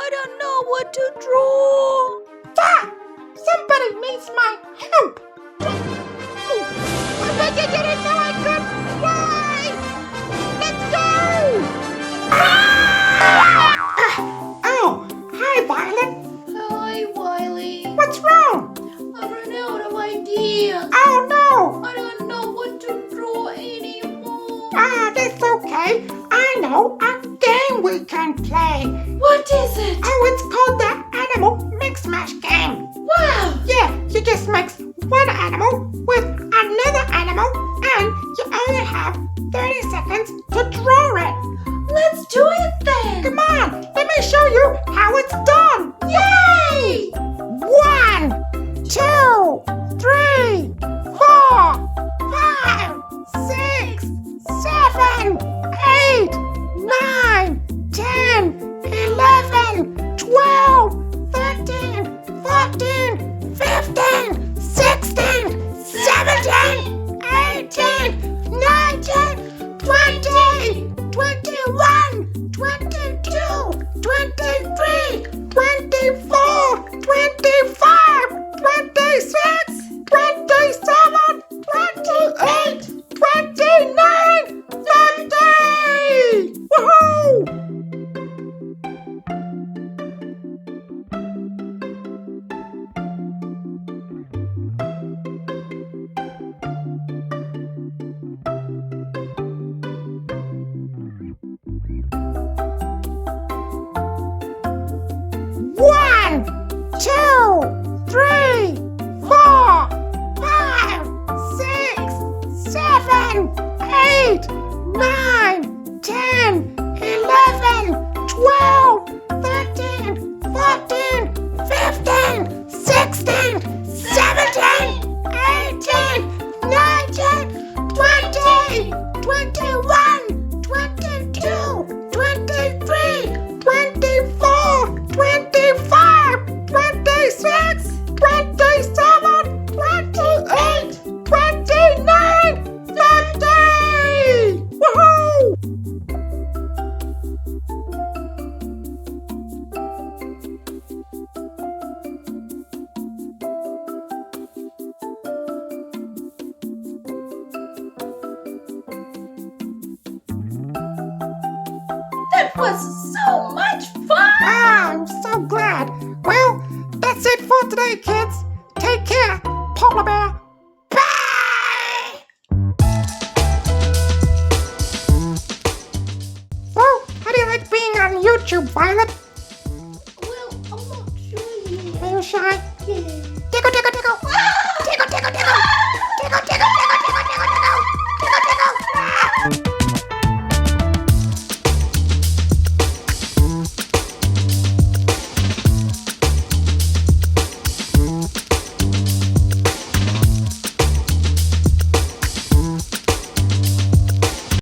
I don't know what to draw. Stop! Somebody needs my help! I bet you didn't know I could fly! Let's go! Oh, hi, Violet. Hi, Wiley. What's wrong? I ran out of ideas. Oh, no! I don't know what to draw anymore. That's okay. I know a game we can play. What is it? Oh, it's called the Animal Mix Mash game. Wow. Yeah, you just mix one animal with another animal and you only have 30 seconds to draw it. Let's do it then. Come on, let me show you how it's done. Yay! 1, 2, 3, 4, 5, 6, 7, 8, 9, 10, 11, 12, 13, 14, 15, 16, 17, 18, 19, 20, 21, 22, 23, 24, 25, 26, 27, 28, 29, 30! Woohoo! One, 2, 3, 4, 5, 6, 7, 8, 9, 10, 11, 12, 13, 14, 15, 16, 17, 18, 19, 20, 21, 22, 23, 24, 25, 26, 27, 28, 29, 30! Woohoo! That was so much fun. I'm so glad. Well, that's it for today, kids. Take care, Polar Bear. Bye! So, how do you like being on YouTube, Violet? Well, I'm not sure yet. Are you shy? Yeah. Tickle, tickle, tickle.